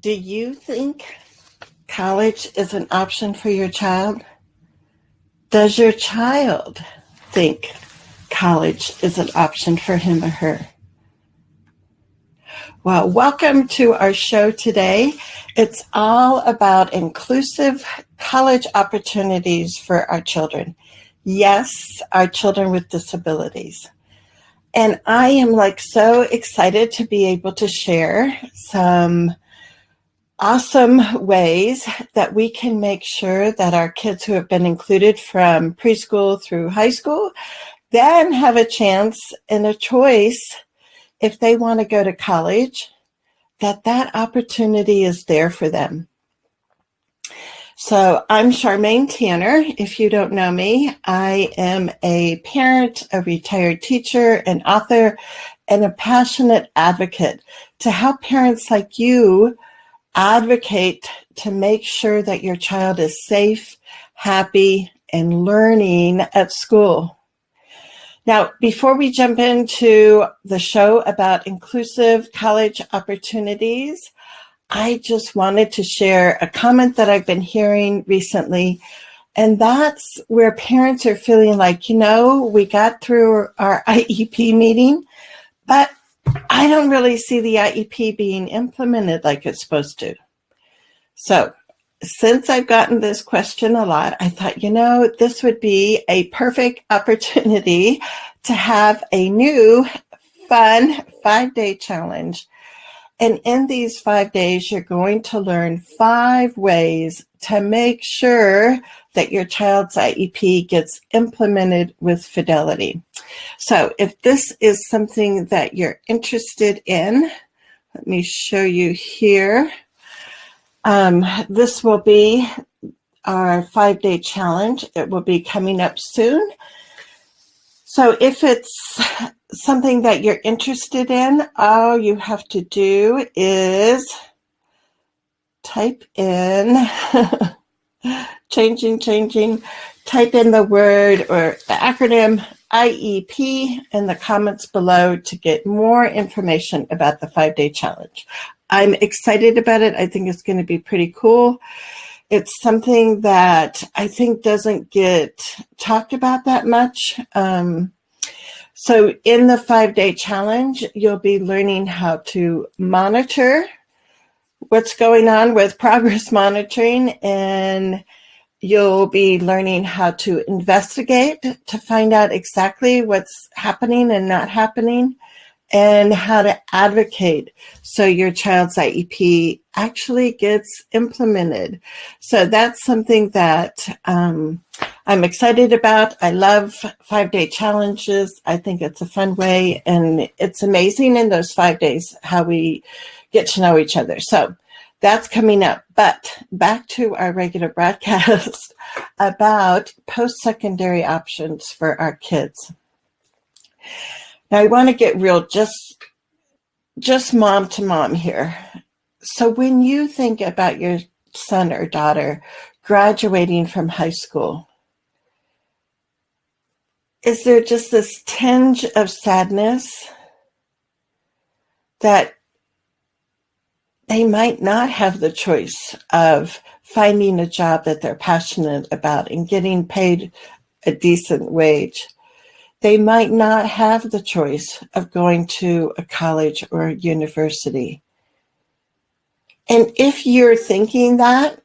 Do you think college is an option for your child? Does your child think college is an option for him or her? Well, welcome to our show today. It's all about inclusive college opportunities for our children. Yes, our children with disabilities. And I am so excited to be able to share some awesome ways that we can make sure that our kids who have been included from preschool through high school then have a chance and a choice if they want to go to college, that opportunity is there for them. So I'm Charmaine Tanner. If you don't know me, I am a parent, a retired teacher, an author, and a passionate advocate to help parents like you advocate to make sure that your child is safe, happy, and learning at school. Now, before we jump into the show about inclusive college opportunities, I just wanted to share a comment that I've been hearing recently, and that's where parents are feeling like, we got through our IEP meeting, but I don't really see the IEP being implemented like it's supposed to. So since I've gotten this question a lot, I thought, this would be a perfect opportunity to have a new fun 5-day challenge. And in these 5 days, you're going to learn 5 ways to make sure that your child's IEP gets implemented with fidelity. So if this is something that you're interested in, let me show you here. This will be our 5-day challenge. It will be coming up soon. So if it's something that you're interested in, all you have to do is type in, type in the word or the acronym IEP in the comments below to get more information about the 5-day challenge. I'm excited about it. I think it's going to be pretty cool. It's something that I think doesn't get talked about that much. So in the 5-day challenge, you'll be learning how to monitor what's going on with progress monitoring, and you'll be learning how to investigate to find out exactly what's happening and not happening, and how to advocate so your child's IEP actually gets implemented. So that's something that I'm excited about. I love 5-day challenges. I think it's a fun way, and it's amazing in those 5 days how we get to know each other. So that's coming up. But back to our regular broadcast about post-secondary options for our kids. Now, I want to get real, just mom to mom here. So when you think about your son or daughter graduating from high school, is there just this tinge of sadness that they might not have the choice of finding a job that they're passionate about and getting paid a decent wage? They might not have the choice of going to a college or a university. And if you're thinking that,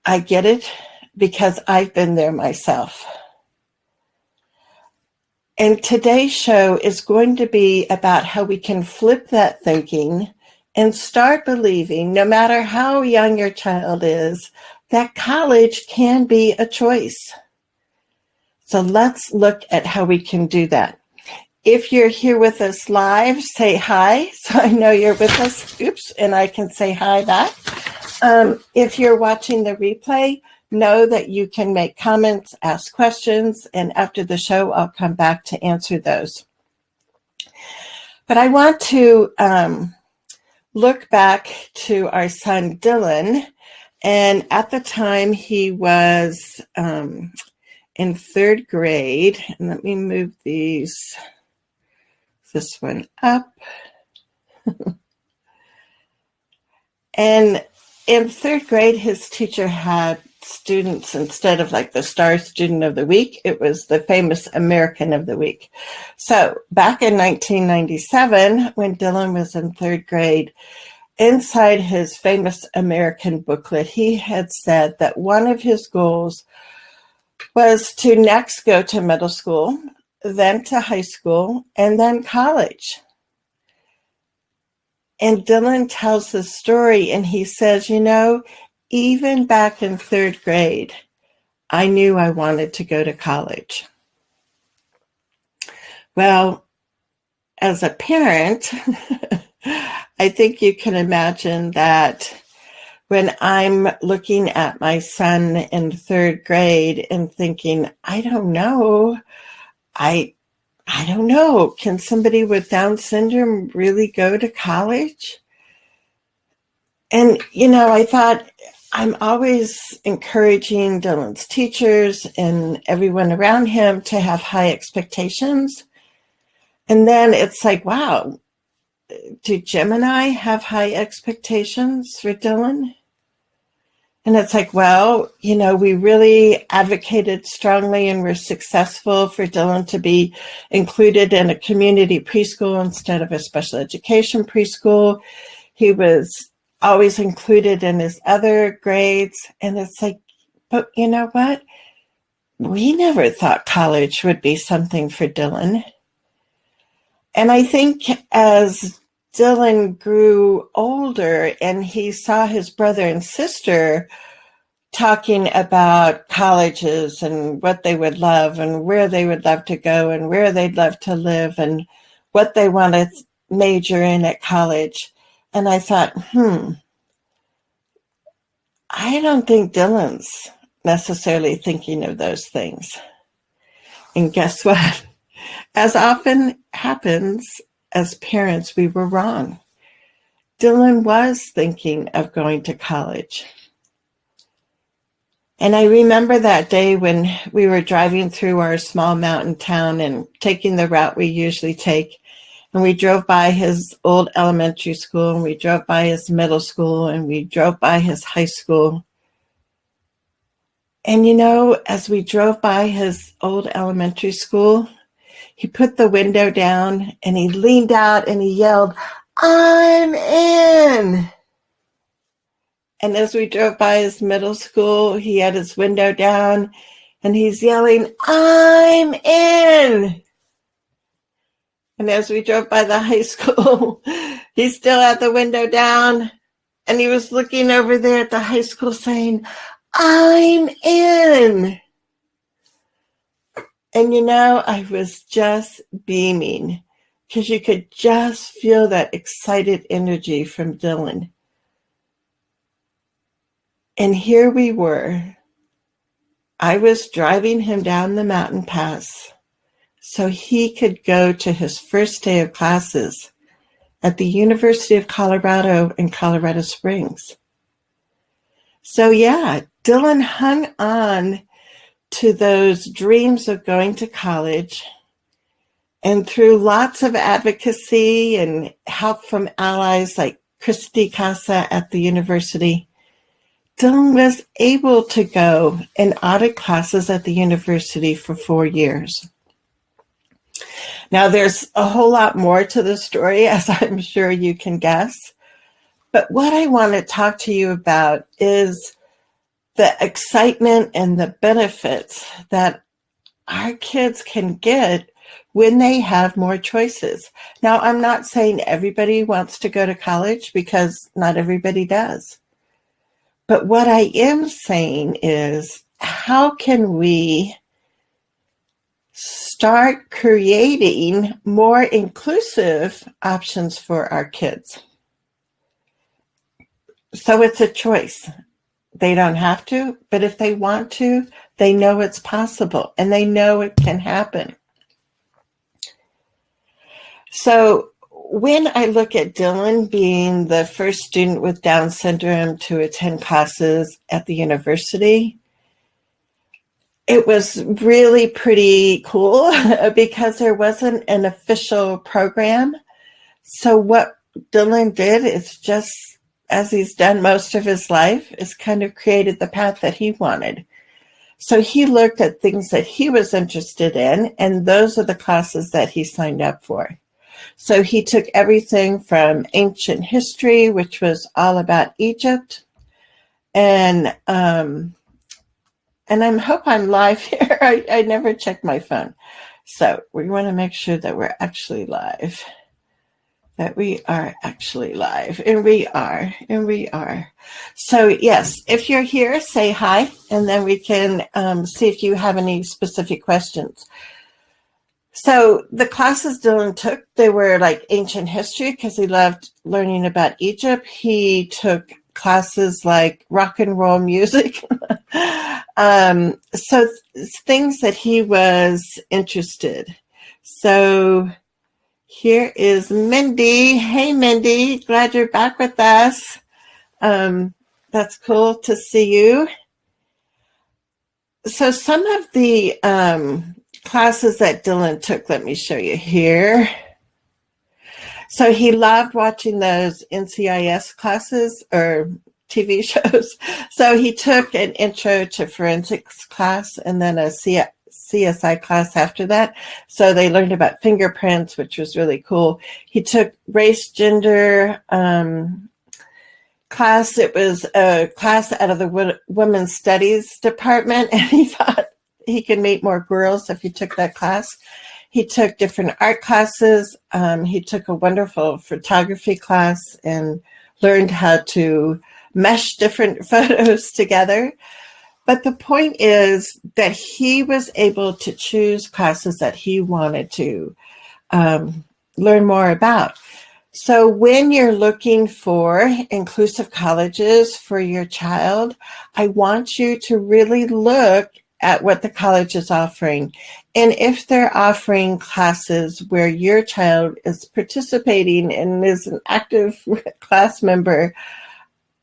I get it, because I've been there myself. And today's show is going to be about how we can flip that thinking and start believing, no matter how young your child is, that college can be a choice. So let's look at how we can do that. If you're here with us live, say hi, so I know you're with us. Oops, and I can say hi back. If you're watching the replay, know that you can make comments, ask questions, and after the show, I'll come back to answer those. But I want to look back to our son, Dylan, and at the time he was in 3rd grade, and let me move this one up. And in third grade, his teacher had students, instead of like the star student of the week, it was the famous American of the week. So back in 1997, when Dylan was in third grade, inside his famous American booklet, he had said that one of his goals was to next go to middle school, then to high school, and then college. And Dylan tells the story, and he says, even back in third grade, I knew I wanted to go to college. Well, as a parent, I think you can imagine that when I'm looking at my son in third grade and thinking, I don't know, I don't know, can somebody with Down syndrome really go to college? And, I thought, I'm always encouraging Dylan's teachers and everyone around him to have high expectations. And then it's like, wow, do Jim and I have high expectations for Dylan? And it's like, well, we really advocated strongly and were successful for Dylan to be included in a community preschool instead of a special education preschool. He was always included in his other grades. And it's like, but you know what? We never thought college would be something for Dylan. And I think as Dylan grew older and he saw his brother and sister talking about colleges and what they would love and where they would love to go and where they'd love to live and what they want to major in at college. And I thought, I don't think Dylan's necessarily thinking of those things. And guess what? As often happens, as parents, we were wrong. Dylan was thinking of going to college. And I remember that day when we were driving through our small mountain town and taking the route we usually take. And we drove by his old elementary school, and we drove by his middle school, and we drove by his high school. And as we drove by his old elementary school, he put the window down and he leaned out and he yelled, "I'm in." And as we drove by his middle school, he had his window down and he's yelling, "I'm in." And as we drove by the high school, he still had the window down and he was looking over there at the high school saying, "I'm in." And I was just beaming because you could just feel that excited energy from Dylan. And here we were. I was driving him down the mountain pass so he could go to his first day of classes at the University of Colorado in Colorado Springs. So yeah, Dylan hung on to those dreams of going to college, and through lots of advocacy and help from allies like Christy Casa at the university, Dylan was able to go and audit classes at the university for 4 years. Now, there's a whole lot more to the story, as I'm sure you can guess. But what I want to talk to you about is the excitement and the benefits that our kids can get when they have more choices. Now, I'm not saying everybody wants to go to college because not everybody does. But what I am saying is, how can we start creating more inclusive options for our kids? So it's a choice. They don't have to, but if they want to, they know it's possible and they know it can happen. So when I look at Dylan being the first student with Down syndrome to attend classes at the university, it was really pretty cool because there wasn't an official program. So what Dylan did is just as he's done most of his life, is kind of created the path that he wanted. So he looked at things that he was interested in, and those are the classes that he signed up for. So he took everything from ancient history, which was all about Egypt, and I hope I'm live here. I never check my phone. So we want to make sure that we're actually live. That we are actually live. And we are. So yes, if you're here, say hi, and then we can see if you have any specific questions. So the classes Dylan took, they were like ancient history because he loved learning about Egypt. He took classes like rock and roll music. So things that he was interested. So here is Mindy. Hey, Mindy. Glad you're back with us. That's cool to see you. So some of the classes that Dylan took, let me show you here. So he loved watching those NCIS classes or TV shows. So he took an intro to forensics class and then a CSI class after that. So they learned about fingerprints, which was really cool. He took race, gender class. It was a class out of the women's studies department, and he thought he could meet more girls if he took that class. He took different art classes. He took a wonderful photography class and learned how to mesh different photos together. But the point is that he was able to choose classes that he wanted to learn more about. So when you're looking for inclusive colleges for your child, I want you to really look at what the college is offering. And if they're offering classes where your child is participating and is an active class member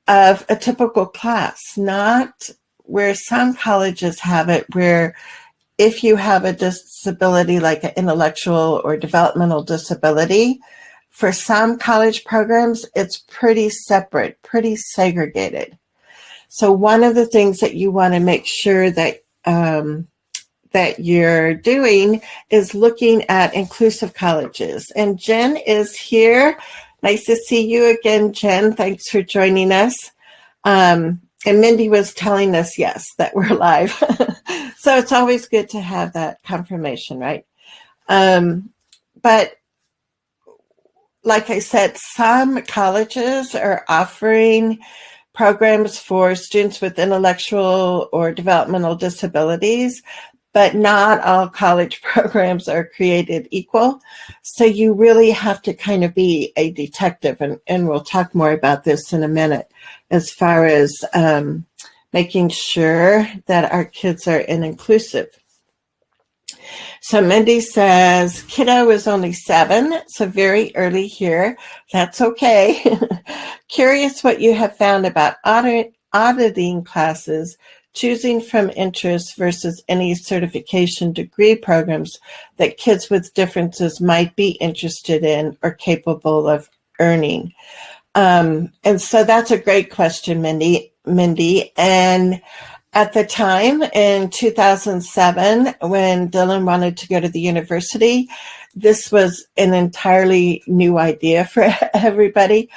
of a typical class, not where some colleges have it, where if you have a disability like an intellectual or developmental disability, for some college programs, it's pretty separate, pretty segregated. So one of the things that you want to make sure that that you're doing is looking at inclusive colleges. And Jen is here. Nice to see you again, Jen. Thanks for joining us. And Mindy was telling us, yes, that we're live. So it's always good to have that confirmation, right? But like I said, some colleges are offering programs for students with intellectual or developmental disabilities, but not all college programs are created equal. So you really have to kind of be a detective, and we'll talk more about this in a minute, as far as making sure that our kids are inclusive. So Mindy says, kiddo is only 7, so very early here. That's okay. Curious what you have found about auditing classes, choosing from interest versus any certification degree programs that kids with differences might be interested in or capable of earning. And so that's a great question, Mindy. And at the time in 2007, when Dylan wanted to go to the university, this was an entirely new idea for everybody,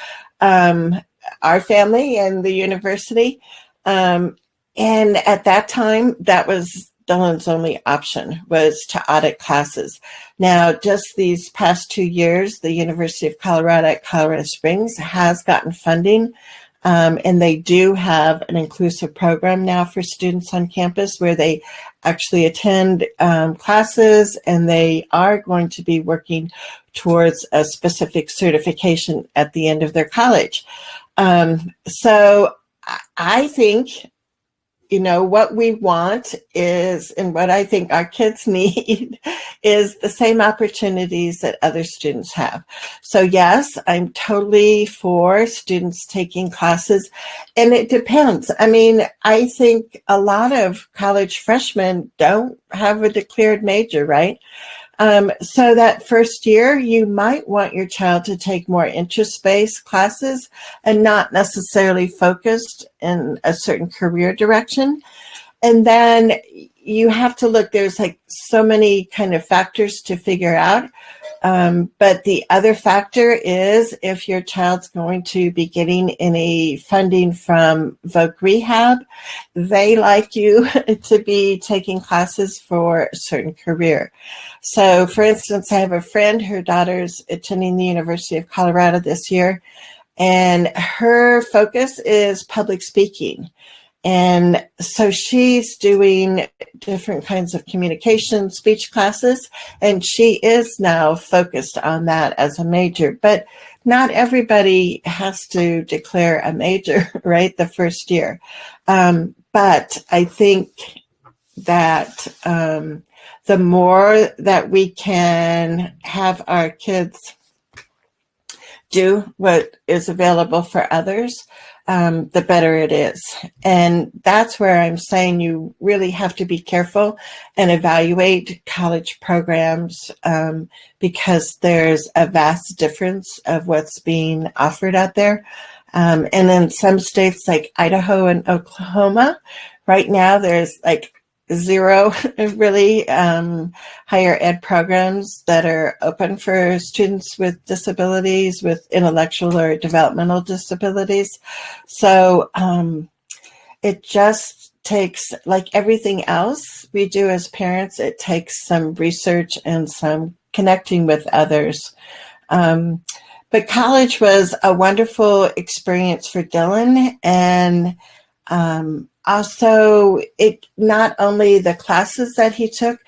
our family and the university. And at that time, that was Dylan's only option, was to audit classes. Now, just these past 2 years, the University of Colorado at Colorado Springs has gotten funding. And they do have an inclusive program now for students on campus where they actually attend classes, and they are going to be working towards a specific certification at the end of their college. So I think, what we want is, and what I think our kids need is the same opportunities that other students have. So yes, I'm totally for students taking classes, and it depends. I mean, I think a lot of college freshmen don't have a declared major, right? So that first year, you might want your child to take more interest-based classes and not necessarily focused in a certain career direction. And then you have to look, there's like so many kind of factors to figure out. But the other factor is if your child's going to be getting any funding from Voc Rehab, they like you to be taking classes for a certain career. So, for instance, I have a friend, her daughter's attending the University of Colorado this year, and her focus is public speaking. And so she's doing different kinds of communication, speech classes, and she is now focused on that as a major. But not everybody has to declare a major, right, the first year. But I think that the more that we can have our kids do what is available for others, the better it is. And that's where I'm saying you really have to be careful and evaluate college programs because there's a vast difference of what's being offered out there. And in some states like Idaho and Oklahoma, right now there's like zero really higher ed programs that are open for students with disabilities, with intellectual or developmental disabilities. So it just takes, like everything else we do as parents, it takes some research and some connecting with others. But college was a wonderful experience for Dylan, and also, it not only the classes that he took,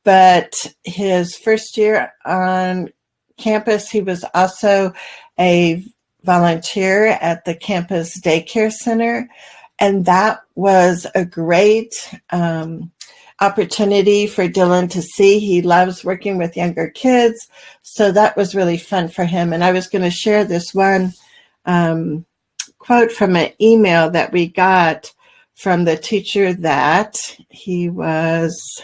but his first year on campus, he was also a volunteer at the campus daycare center. And that was a great opportunity for Dylan to see. He loves working with younger kids. So that was really fun for him. And I was going to share this one quote from an email that we got from the teacher that he was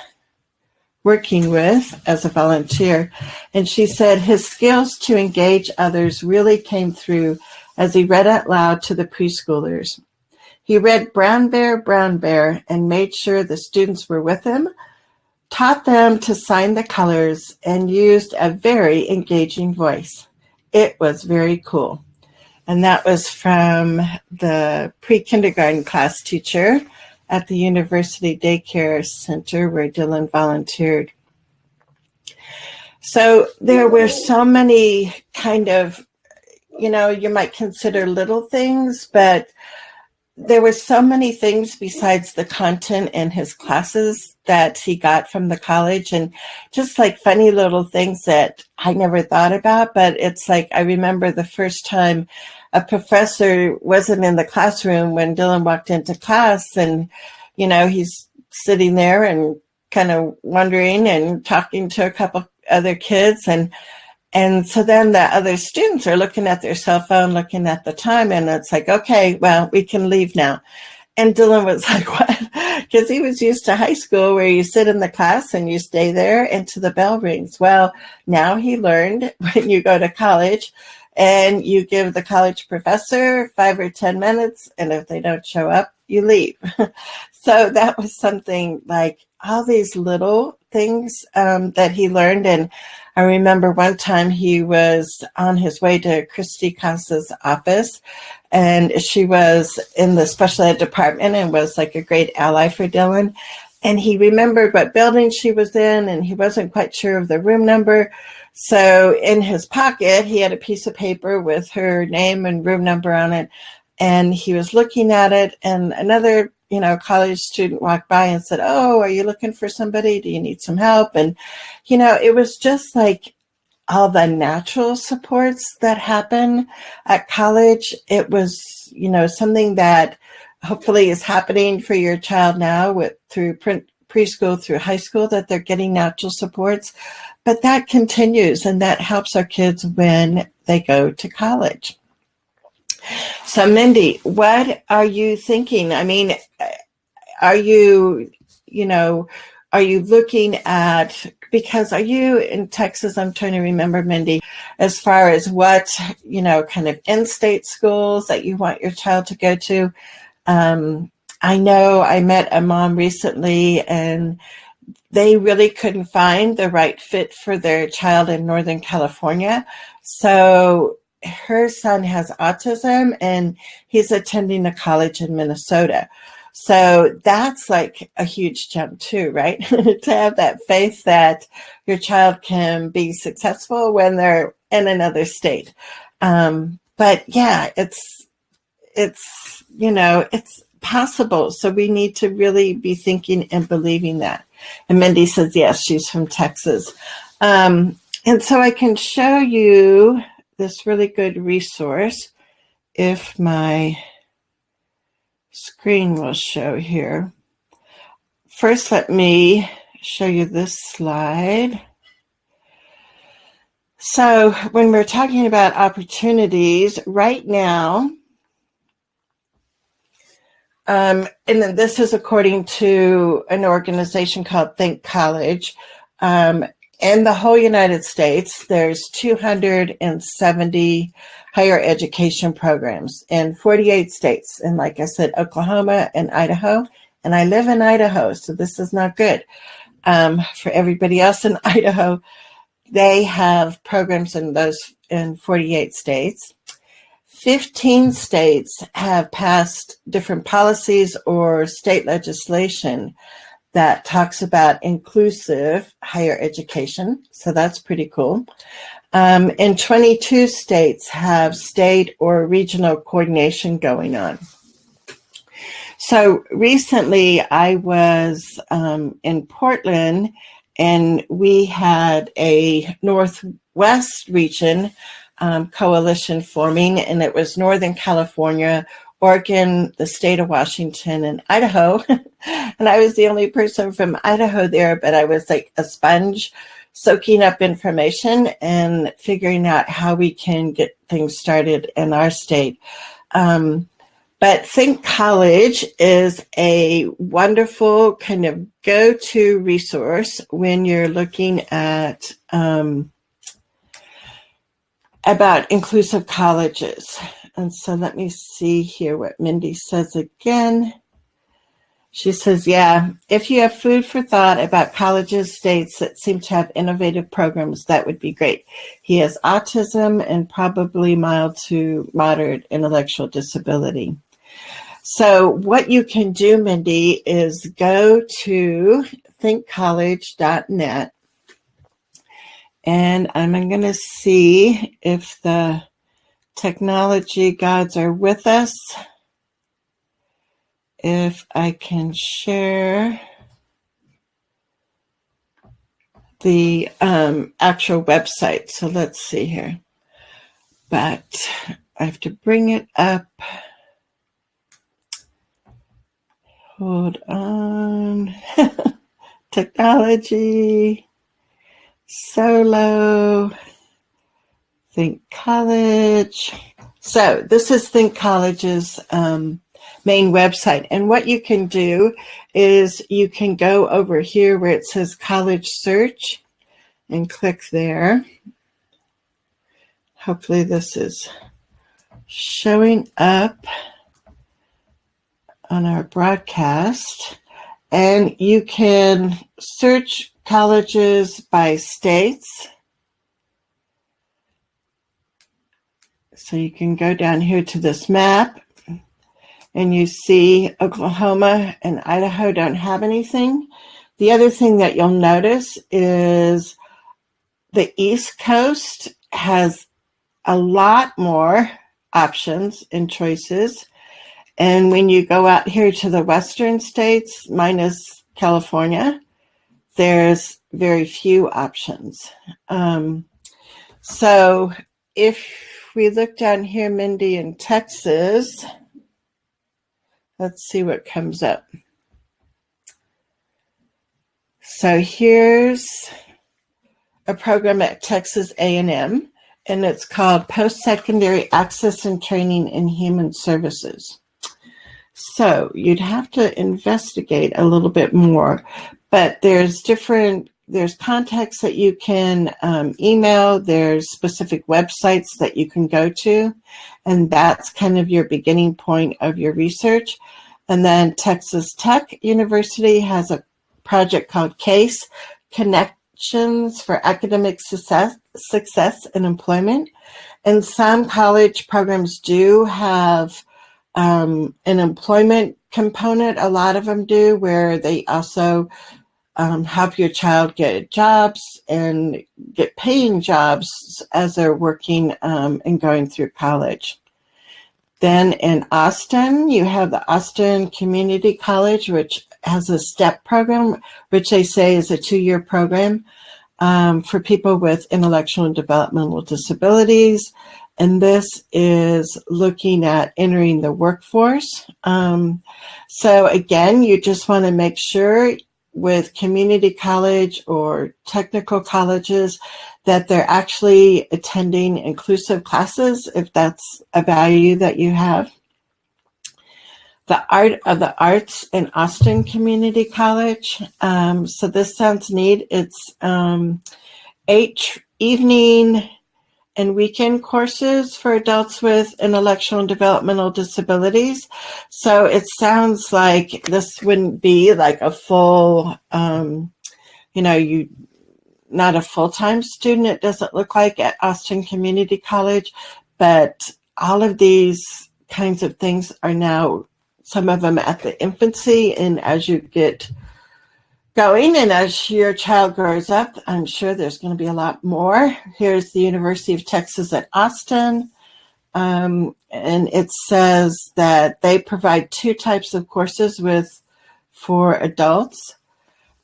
working with as a volunteer. And she said his skills to engage others really came through as he read out loud to the preschoolers. He read Brown Bear, and made sure the students were with him, taught them to sign the colors, and used a very engaging voice. It was very cool. And that was from the pre-kindergarten class teacher at the University Daycare Center where Dylan volunteered. So there were so many kind of, you might consider little things, but there were so many things besides the content in his classes that he got from the college, and just like funny little things that I never thought about. But it's like, I remember the first time a professor wasn't in the classroom when Dylan walked into class, and, he's sitting there and kind of wondering and talking to a couple other kids. And so then the other students are looking at their cell phone, looking at the time, and it's like, okay, well, we can leave now. And Dylan was like, what? Because he was used to high school where you sit in the class and you stay there until the bell rings. Well, now he learned when you go to college and you give the college professor 5 or 10 minutes, and if they don't show up, you leave. So that was something like all these little things that he learned. And I remember one time he was on his way to Christy Casa's office, and she was in the special ed department and was like a great ally for Dylan. And he remembered what building she was in, and he wasn't quite sure of the room number. So in his pocket, he had a piece of paper with her name and room number on it. And he was looking at it, and another, college student walked by and said, "Oh, are you looking for somebody? Do you need some help?" And, it was just like all the natural supports that happen at college. It was, something that hopefully is happening for your child now through preschool, through high school, that they're getting natural supports. But that continues, and that helps our kids when they go to college. So, Mindy, what are you thinking? I mean, are you, Are you looking at, because are you in Texas? I'm trying to remember, Mindy, as far as what, kind of in-state schools that you want your child to go to. I know I met a mom recently and they really couldn't find the right fit for their child in Northern California. So her son has autism and he's attending a college in Minnesota. So that's like a huge jump too, right? To have that faith that your child can be successful when they're in another state. But yeah, it's possible. So we need to really be thinking and believing that. And Mindy says, yes, she's from Texas. And so I can show you this really good resource if my screen will show here. First, let me show you this slide. So when we're talking about opportunities right now, and then this is according to an organization called Think College. In the whole United States, there's 270 higher education programs in 48 states. And like I said, Oklahoma and Idaho. And I live in Idaho, so this is not good. For everybody else in Idaho, they have programs in 48 states. 15 states have passed different policies or state legislation that talks about inclusive higher education. So that's pretty cool. And 22 states have state or regional coordination going on. So recently I was in Portland and we had a Northwest region coalition forming, and it was Northern California, Oregon, the state of Washington, and Idaho. And I was the only person from Idaho there, but I was like a sponge soaking up information and figuring out how we can get things started in our state. But Think College is a wonderful kind of go-to resource when you're looking at about inclusive colleges. And so let me see here what Mindy says again. She says, yeah, if you have food for thought about colleges, states that seem to have innovative programs, that would be great. He has autism and probably mild to moderate intellectual disability. So what you can do, Mindy, is go to thinkcollege.net. And I'm going to see if the technology gods are with us. If I can share the actual website. So let's see here. But I have to bring it up. Hold on. Technology. Solo. Think College. So this is Think College's main website. And what you can do is you can go over here where it says College Search and click there. Hopefully this is showing up on our broadcast. And you can search colleges by states. So you can go down here to this map and you see Oklahoma and Idaho don't have anything. The other thing that you'll notice is the East Coast has a lot more options and choices. And when you go out here to the western states, minus California, there's very few options. So if we look down here, Mindy, in Texas, let's see what comes up. So here's a program at Texas A&M, and it's called Post-Secondary Access and Training in Human Services. So you'd have to investigate a little bit more, But there's contacts that you can email. There's specific websites that you can go to. And that's kind of your beginning point of your research. And then Texas Tech University has a project called CASE, Connections for Academic Success and Employment. And some college programs do have an employment component. A lot of them do, where they also help your child get jobs and get paying jobs as they're working and going through college. Then in Austin, you have the Austin Community College, which has a STEP program, which they say is a 2-year program for people with intellectual and developmental disabilities. And this is looking at entering the workforce. So again, you just want to make sure with community college or technical colleges that they're actually attending inclusive classes, if that's a value that you have. The Art of the Arts in Austin Community College. So this sounds neat. It's 8 evening and weekend courses for adults with intellectual and developmental disabilities. So it sounds like this wouldn't be like a full, not a full-time student, it doesn't look like, at Austin Community College, but all of these kinds of things are now, some of them at the infancy, and as you get going and as your child grows up, I'm sure there's going to be a lot more. Here's the University of Texas at Austin, and it says that they provide 2 types of courses for adults.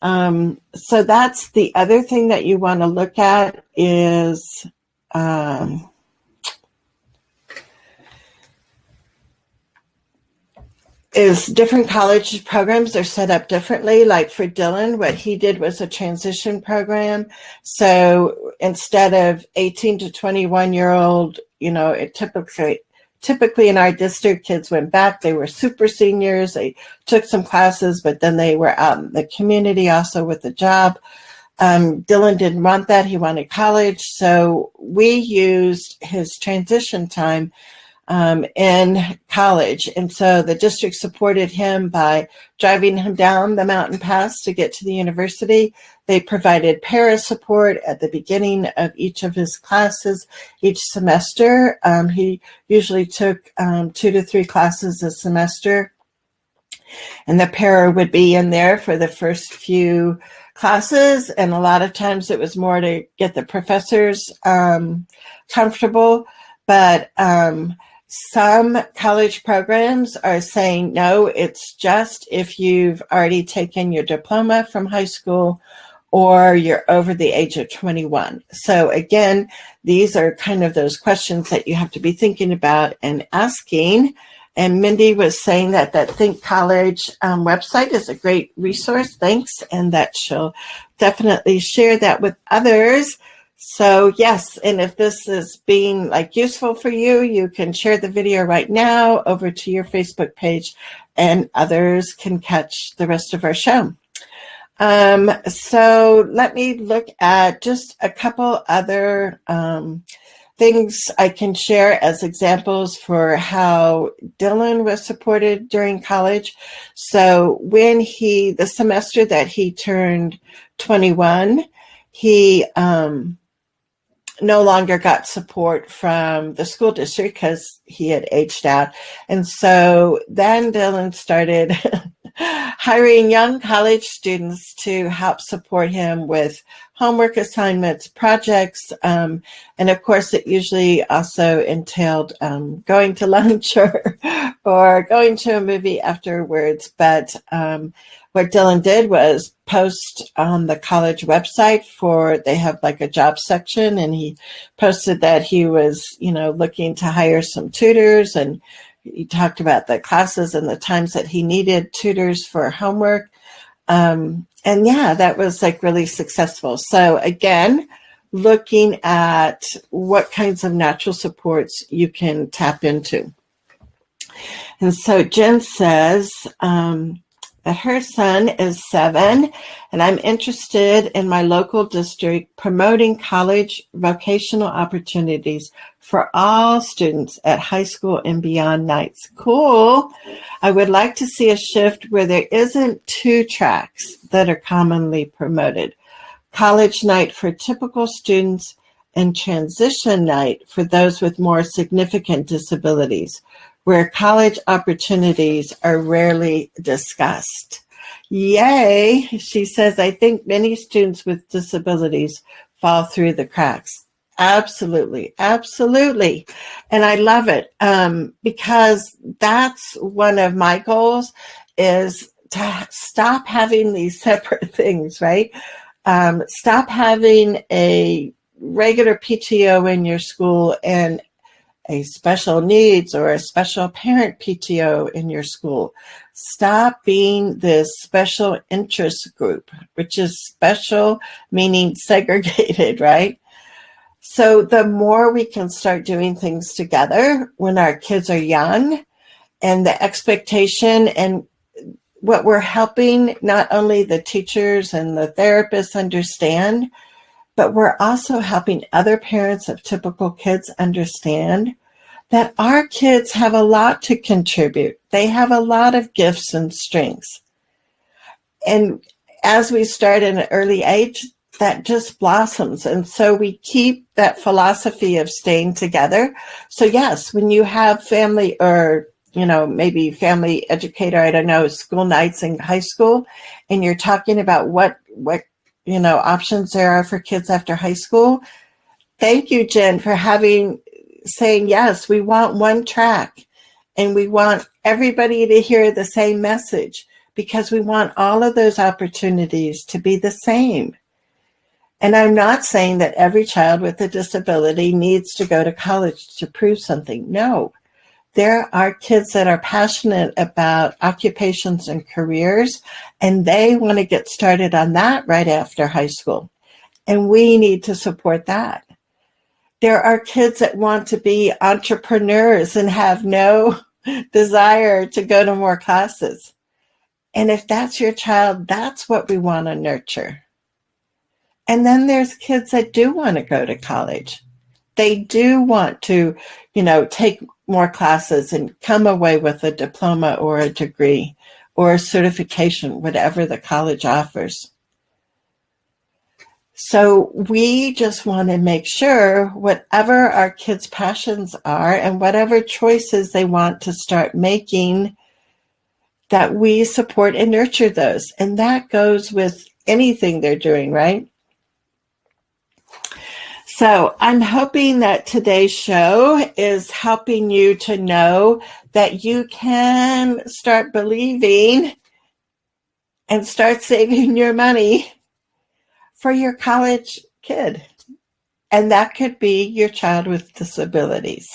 So that's the other thing that you want to look at is different college programs are set up differently. Like for Dylan, what he did was a transition program. So instead of 18 to 21-year-old, it typically in our district, kids went back. They were super seniors. They took some classes, but then they were out in the community also with a job. Dylan didn't want that. He wanted college. So we used his transition time in college. And so the district supported him by driving him down the mountain pass to get to the university. They provided para support at the beginning of each of his classes each semester. He usually took 2 to 3 classes a semester, and the para would be in there for the first few classes. And a lot of times it was more to get the professors comfortable. But some college programs are saying, no, it's just if you've already taken your diploma from high school or you're over the age of 21. So again, these are kind of those questions that you have to be thinking about and asking. And Mindy was saying that Think College website is a great resource. Thanks. And that she'll definitely share that with others. So yes, and if this is being useful for you, you can share the video right now over to your Facebook page, and others can catch the rest of our show. So let me look at just a couple other things I can share as examples for how Dylan was supported during college. So when the semester that he turned 21, he no longer got support from the school district because he had aged out. And so then Dylan started hiring young college students to help support him with homework assignments, projects, and of course it usually also entailed going to lunch or going to a movie afterwards. But what Dylan did was post on the college website they have a job section, and he posted that he was, looking to hire some tutors, and he talked about the classes and the times that he needed tutors for homework. And yeah, that was really successful. So again, looking at what kinds of natural supports you can tap into. And so Jen says, that her son is 7, and I'm interested in my local district promoting college vocational opportunities for all students at high school and beyond nights. Cool. I would like to see a shift where there isn't 2 tracks that are commonly promoted. College night for typical students and transition night for those with more significant disabilities, where college opportunities are rarely discussed. Yay, she says, I think many students with disabilities fall through the cracks. Absolutely, absolutely. And I love it because that's one of my goals, is to stop having these separate things, right? Stop having a regular PTO in your school and a special needs or a special parent PTO in your school. Stop being this special interest group, which is special meaning segregated, right? So the more we can start doing things together when our kids are young, and the expectation and what we're helping not only the teachers and the therapists understand, but we're also helping other parents of typical kids understand that our kids have a lot to contribute. They have a lot of gifts and strengths. And as we start in an early age, that just blossoms. And so we keep that philosophy of staying together. So yes, when you have family or, maybe family educator, I don't know, school nights in high school, and you're talking about what options there are for kids after high school. Thank you, Jen, for saying, yes, we want one track and we want everybody to hear the same message because we want all of those opportunities to be the same. And I'm not saying that every child with a disability needs to go to college to prove something. No, there are kids that are passionate about occupations and careers, and they want to get started on that right after high school. And we need to support that. There are kids that want to be entrepreneurs and have no desire to go to more classes. And if that's your child, that's what we want to nurture. And then there's kids that do want to go to college. They do want to, take more classes and come away with a diploma or a degree or a certification, whatever the college offers. So we just want to make sure whatever our kids' passions are and whatever choices they want to start making, that we support and nurture those. And that goes with anything they're doing, right? So I'm hoping that today's show is helping you to know that you can start believing and start saving your money for your college kid. And that could be your child with disabilities.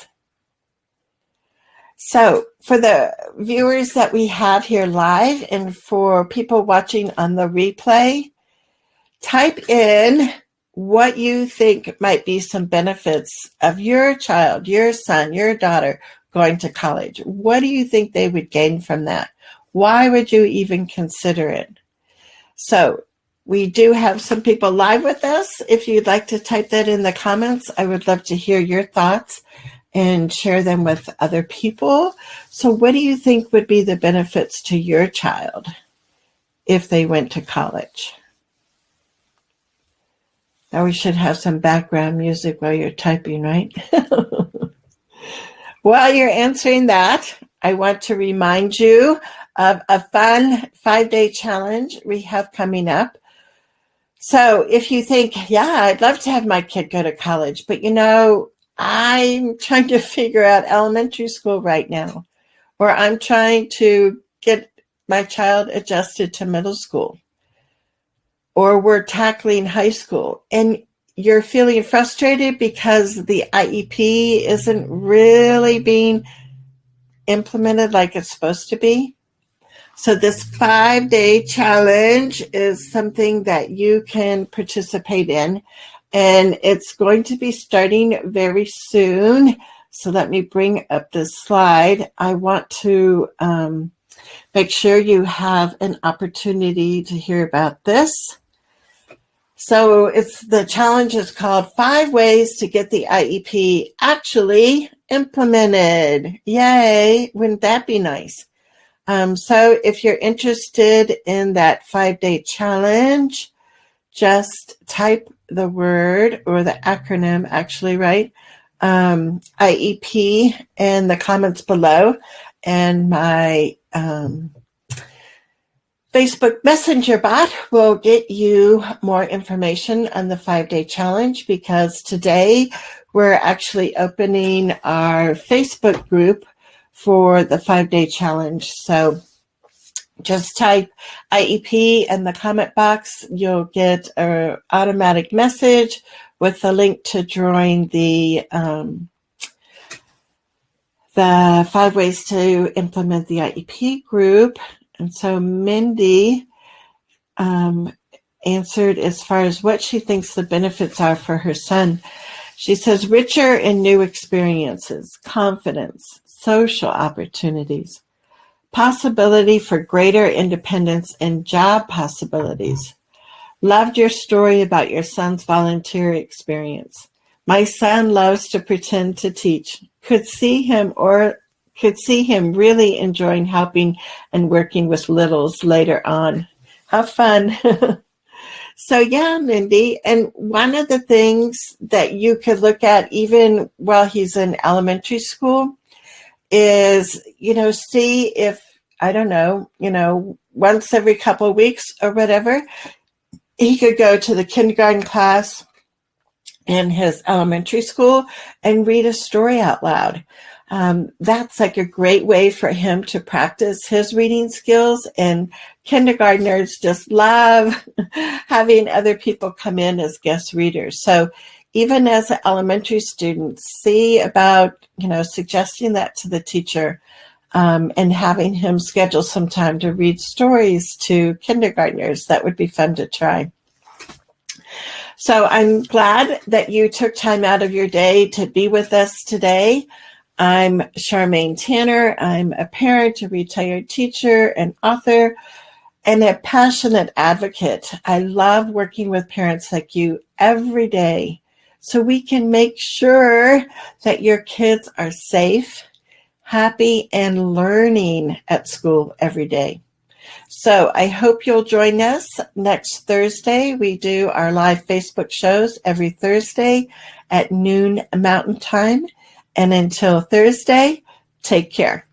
So for the viewers that we have here live and for people watching on the replay, type in what you think might be some benefits of your child, your son, your daughter going to college. What do you think they would gain from that? Why would you even consider it? So we do have some people live with us. If you'd like to type that in the comments, I would love to hear your thoughts and share them with other people. So what do you think would be the benefits to your child if they went to college? Now we should have some background music while you're typing, right? While you're answering that, I want to remind you of a fun 5-day challenge we have coming up. So if you think, yeah, I'd love to have my kid go to college, but I'm trying to figure out elementary school right now, or I'm trying to get my child adjusted to middle school, or we're tackling high school, and you're feeling frustrated because the IEP isn't really being implemented like it's supposed to be. So this 5-day challenge is something that you can participate in, and it's going to be starting very soon. So let me bring up this slide. I want to Make sure you have an opportunity to hear about this. So the challenge is called 5 Ways to Get the IEP Actually Implemented. Yay. Wouldn't that be nice? So if you're interested in that 5-day challenge, just type the word or the acronym, actually, right? IEP in the comments below, and my Facebook Messenger bot will get you more information on the 5-day challenge, because today we're actually opening our Facebook group for the 5-day challenge. So just type IEP in the comment box. You'll get an automatic message with the link to join the 5 ways to implement the IEP group. And so Mindy answered as far as what she thinks the benefits are for her son. She says richer and new experiences, confidence, social opportunities, possibility for greater independence, and job possibilities. Loved your story about your son's volunteer experience. My son loves to pretend to teach. Could see him really enjoying helping and working with littles later on. How fun. So yeah, Mindy, and one of the things that you could look at even while he's in elementary school is, see if, I don't know, once every couple of weeks or whatever, he could go to the kindergarten class in his elementary school and read a story out loud. That's like a great way for him to practice his reading skills. And kindergartners just love having other people come in as guest readers. So even as an elementary student, see about, suggesting that to the teacher, and having him schedule some time to read stories to kindergartners. That would be fun to try. So I'm glad that you took time out of your day to be with us today. I'm Charmaine Tanner. I'm a parent, a retired teacher, an author, and a passionate advocate. I love working with parents like you every day so we can make sure that your kids are safe, happy, and learning at school every day. So I hope you'll join us next Thursday. We do our live Facebook shows every Thursday at noon Mountain Time. And until Thursday, take care.